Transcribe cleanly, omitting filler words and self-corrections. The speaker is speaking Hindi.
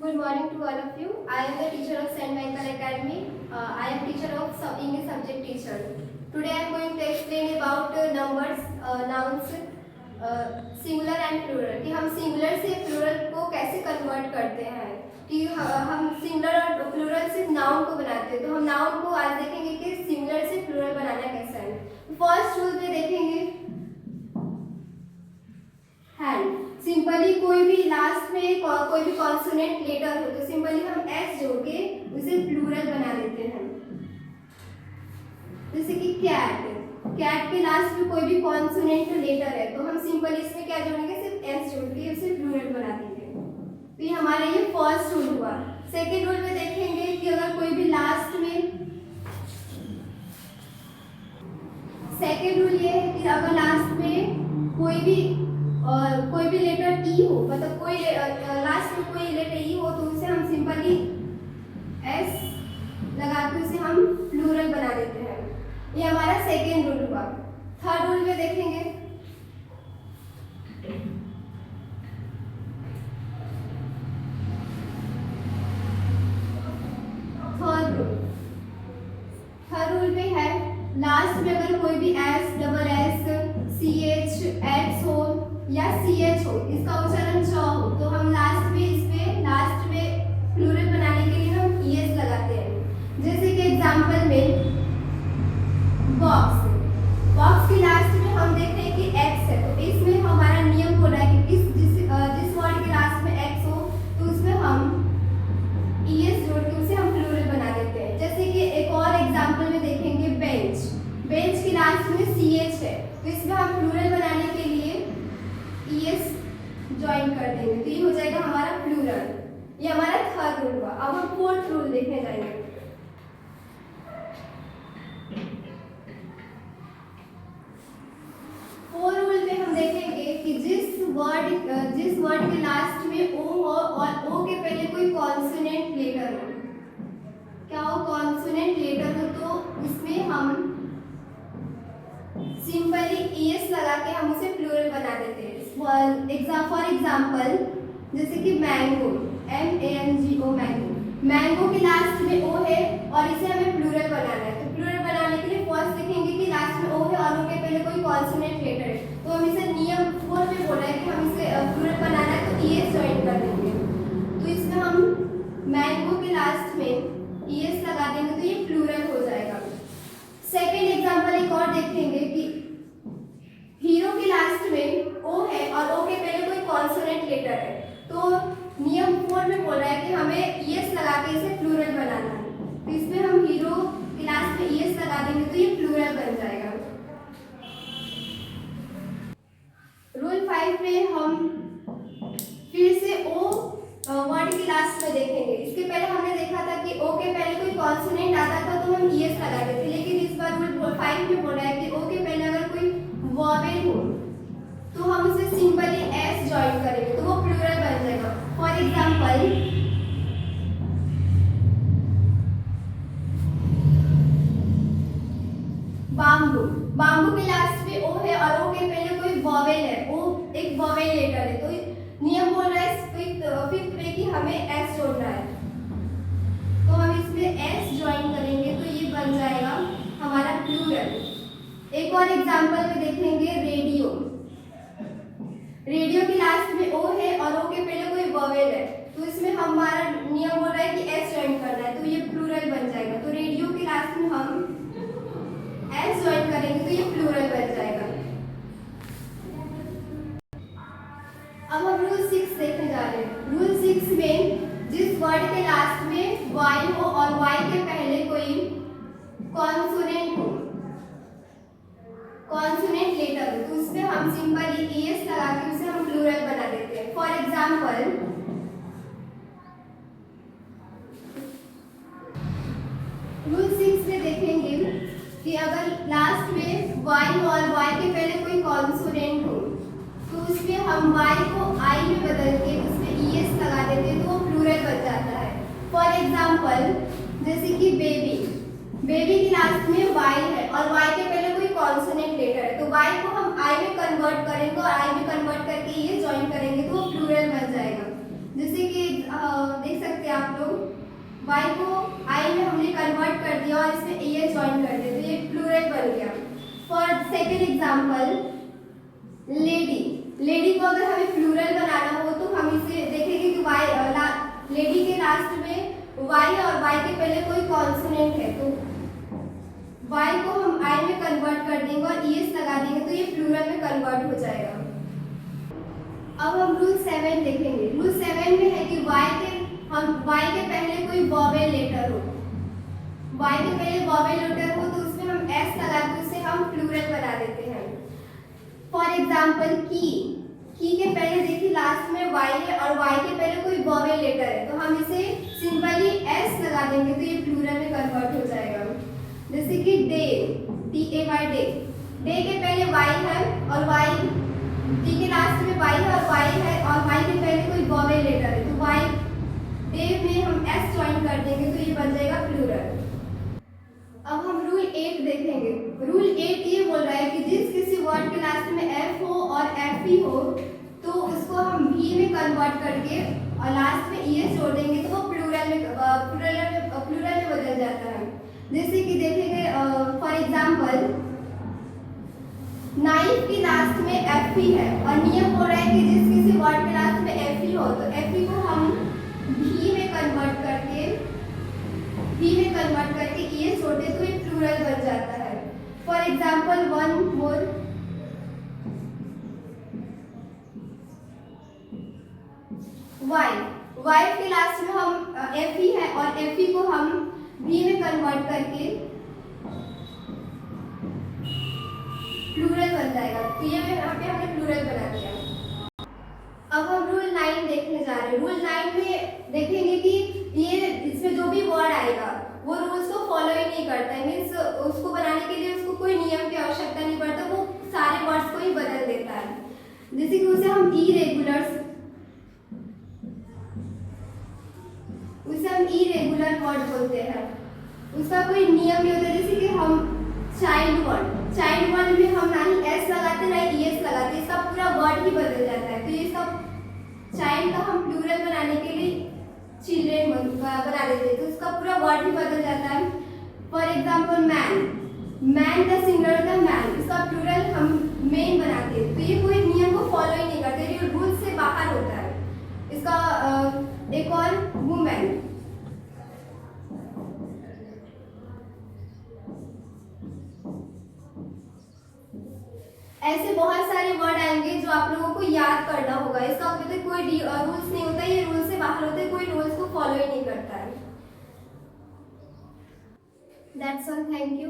Good morning to all of you. I am the teacher of St. Michael Academy. I am teacher of English subject teacher. Today I am going to explain about numbers, nouns, singular and plural कि हम सिंगुलर से प्लूरल को कैसे कन्वर्ट करते हैं कि हम सिंगुलर और प्लूरल से नाउन को बनाते हैं। तो हम नाउन को आज देखेंगे कि सिंगुलर से प्लूरल बनाना कैसा है। फर्स्ट रूल में देखेंगे हैंड। सिंपली कोई भी लास्ट में कोई भी कॉन्सोनेंट लेटर हो तो सिंपली हम एस जोड़ के उसे प्लूरल बना देते हैं। जैसे कि कैट, कैट के लास्ट में कोई भी कॉन्सोनेंट लेटर है तो हम सिंपली इसमें क्या जोड़ेंगे, सिर्फ एस जोड़ के उसे प्लूरल बना देंगे। तो ये हमारा ये फर्स्ट रूल हुआ। सेकेंड रूल में देखेंगे कि अगर कोई भी लास्ट में, सेकेंड रूल ये है कि अगर लास्ट में कोई भी लेटर ई हो, मतलब कोई लास्ट में कोई लेटर ई हो तो उसे हम सिंपली एस लगा के उसे हम प्लूरल बना देते हैं। ये हमारा सेकेंड रूल हुआ। थर्ड रूल में देखेंगे थर्ड रूल में है लास्ट में अगर कोई भी S, double S, C H, X हो या सी एच हो, इसका उच्चारण च हो तो हम लास्ट में प्लूरल बनाने के लिए हम ईएस लगाते हैं। जैसे कि एग्जांपल में बॉक्स, बॉक्स के लास्ट में हम देख रहे हैं कि एक्स है तो इसमें हमारा नियम हो रहा है कि जिस वर्ड के लास्ट में एक्स हो तो उसमें हम ईएस जोड़ के उसे हम प्लूरल बना देते हैं। जैसे कि एक और एग्जांपल में देखेंगे बेंच, बेंच के लास्ट में सी एच है तो इसमें हम प्लूरल बनाने के लिए ईएस ज्वाइन कर देंगे तो ये हो जाएगा हमारा प्लूरल। ये हमारा थर्ड रूल हुआ। अब हम फोर्थ रूल देखने जाएंगे। फोर्थ रूल में हम देखेंगे कि जिस वर्ड के लास्ट में ओ हो और ओ के पहले कोई कॉन्सोनेंट लेटर हो, क्या हो, कॉन्सोनेंट लेटर हो तो इसमें हम सिंपली ईएस लगा के हम उसे प्लूरल बना देते हैं। फॉर एग्जांपल जैसे कि मैंगो, MANGO, मैंगो, मैंगो के लास्ट में ओ है और इसे हमें प्लूरल बनाना है। तो प्लूरल बनाने के लिए फर्स्ट देखेंगे कि लास्ट में ओ है और ओ के पहले कोई कॉन्सोनेंट लेटर है तो हम इसे नियम 4 में बोला है कि हम इसे प्लूरल बनाना है तो ईएस ज्वाइन कर देंगे। तो इसमें हम मैंगो के लास्ट में ईएस लगा देंगे तो ये प्लूरल हो जाएगा। सेकेंड एग्जांपल एक और देखेंगे कि हीरो के लास्ट में ओ है और ओ के पहले कोई कॉन्सोनेंट लेटर है तो नियम 4 में बोल रहा है कि हमें ईएस लगा के इसे प्लूरल बनाना है। तो इसमें हम हीरो के लास्ट में ईएस लगा देंगे तो ये प्लूरल बन जाएगा। रूल 5 में हम फिर से ओ वर्ड के लास्ट में देखेंगे। इसके पहले हमने देखा था कि ओ के पहले कोई कॉन्सोनेंट आता था तो हम ईएस लगा देते, लेकिन इस बार रूल 5 में बोल रहा है कि ओ के पहले अगर कोई वॉवेल हो तो हम उसे सिंपली एस ज्वाइन करेंगे तो वो प्लूरल बन जाएगा। फॉर एग्जांपल बाम्बू, बाम्बू के लास्ट में ओ है और ओ के पहले कोई वॉवेल है, ओ एक वॉवेल लेटर है तो नियम बोल रहा है फिफ्थ में कि हमें एस जोड़ना है तो हम इसमें एस ज्वाइन करेंगे तो ये बन जाएगा हमारा प्लूरल। एक और एग्जांपल में देखेंगे रेडियो, रेडियो के लास्ट में ओ है और ओ के पहले कोई वॉवेल है तो इसमें हमारा नियम हो रहा है कि एस ज्वाइन करना है तो ये प्लूरल बन जाएगा। तो रेडियो के लास्ट में हम एस ज्वाइन करेंगे तो ये प्लूरल बन जाएगा। अब हम रूल 6 देखने जा रहे हैं। रूल 6 में जिस वर्ड के लास्ट में वाई हो और वाई के पहले कोई कॉन्सोनेंट हो, कॉन्सोनेंट लेटर हो तो उसमें हम सिंपली ईएस लगा के उसे हम प्लूरल बना देते हैं। फॉर एग्जांपल रूल 6 में देखेंगे कि अगर लास्ट में वाई हो और वाई के पहले कोई कॉन्सोनेंट हो तो उसमें हम वाई को आई में बदल के उसमें ईएस लगा देते हैं तो वो प्लूरल बन जाता है। फॉर एग्जांपल जैसे कि बेबी, बेबी के लास्ट में वाई है और वाई के पहले कोई कॉन्सोनेंट लेटर है तो वाई को हम आई में कन्वर्ट करेंगे और आई में कन्वर्ट करके ये ज्वाइन करेंगे तो वो प्लूरल बन जाएगा। जैसे कि देख सकते हैं आप लोग, y को I में हमने कन्वर्ट कर दिया और इसमें es ज्वाइन कर दिया, तो ये प्लूरल बन गया। For second example, lady. Lady को अगर हमें प्लूरल बनाना हो तो हम इसे देखेंगे कि लेडी के लास्ट में y और y के पहले कोई कॉन्सोनेंट है, तो y को हम I में कन्वर्ट कर देंगे और es लगा देंगे, तो ये प्लूरल में कन्वर्ट हो जाएगा। अब हम रूल 7 देखेंगे। रूल 7 में है कि y के पहले कोई वॉवेल लेटर हो, y के पहले वॉवेल लेटर हो तो उसमें हम s लगा के उसे हम प्लूरल बना देते हैं। फॉर एग्जाम्पल, की के पहले देखिए लास्ट में y है और y के पहले कोई वॉवेल लेटर है, तो हम इसे सिंपली s लगा देंगे, तो ये प्लूरल में कन्वर्ट हो जाएगा। जैसे कि डे, DAY, डे। डे के पहले y है और डी के लास्ट में y है और y है और y के पहले कोई वॉवेल लेटर है, तो y डे में हम s ज्वाइन कर देंगे, तो ये बन जाएगा प्लूरल। अब हम रूल 8 देखेंगे। रूल 8 ये बोल रहा है कि जिस किसी वर्ड के लास्ट में f हो और fe हो तो उसको हम v में कन्वर्ट करके और लास्ट में es जोड़ देंगे, तो वो प्लूरल में बदल जाता है। जैसे कि देखेंगे, फॉर एग्जाम्पल, नाइफ की लास्ट में fe है और नियम हो रहा है कि जिस किसी वर्ड के लास्ट में fe हो तो fe को हम v में कन्वर्ट करके es जोड़ते तो ये प्लूरल बन जाता है। For example, one more, wife के लास्ट में हम fe है और fe को हम v में कन्वर्ट करके प्लूरल बन जाएगा, तो ये यहाँ पे हमने प्लूरल बना दिया। अब हम रूल 9 देखने जा रहे हैं। रूल 9 में देखेंगे कि ये इसमें जो भी वर्ड आएगा वो रूल्स को फॉलो ही नहीं करता है, मीन्स उसको बनाने के लिए उसको कोई नियम की आवश्यकता नहीं पड़ता, वो सारे वर्ड्स को ही बदल देता है। जैसे कि उसे हम इरेगुलर वर्ड बोलते हैं, उसका कोई नियम नहीं होता। जैसे कि हम चाइल्ड वर्ड में हम ना ही s लगाते ना ही es लगाते, इसका पूरा वर्ड ही बदल जाता है, तो इसका चाइल्ड का हम प्लूरल बनाने के लिए चिल्ड्रेन बना देते हैं, तो उसका पूरा वर्ड ही बदल जाता है। फॉर एग्जाम्पल, मैन का सिंगुलर का मैन, इसका प्लूरल हम मेन बनाते हैं, तो ये कोई नियम को फॉलो ही नहीं करते, ये रूल से बाहर होता है। इसका एक और वुमेन, ऐसे बहुत सारे वर्ड आएंगे जो आप लोगों को याद करना होगा। इसका मतलब कोई रूल्स नहीं होता, ये रूल से बाहर होते, कोई रूल्स को फॉलो ही नहीं करता है। That's all, thank you.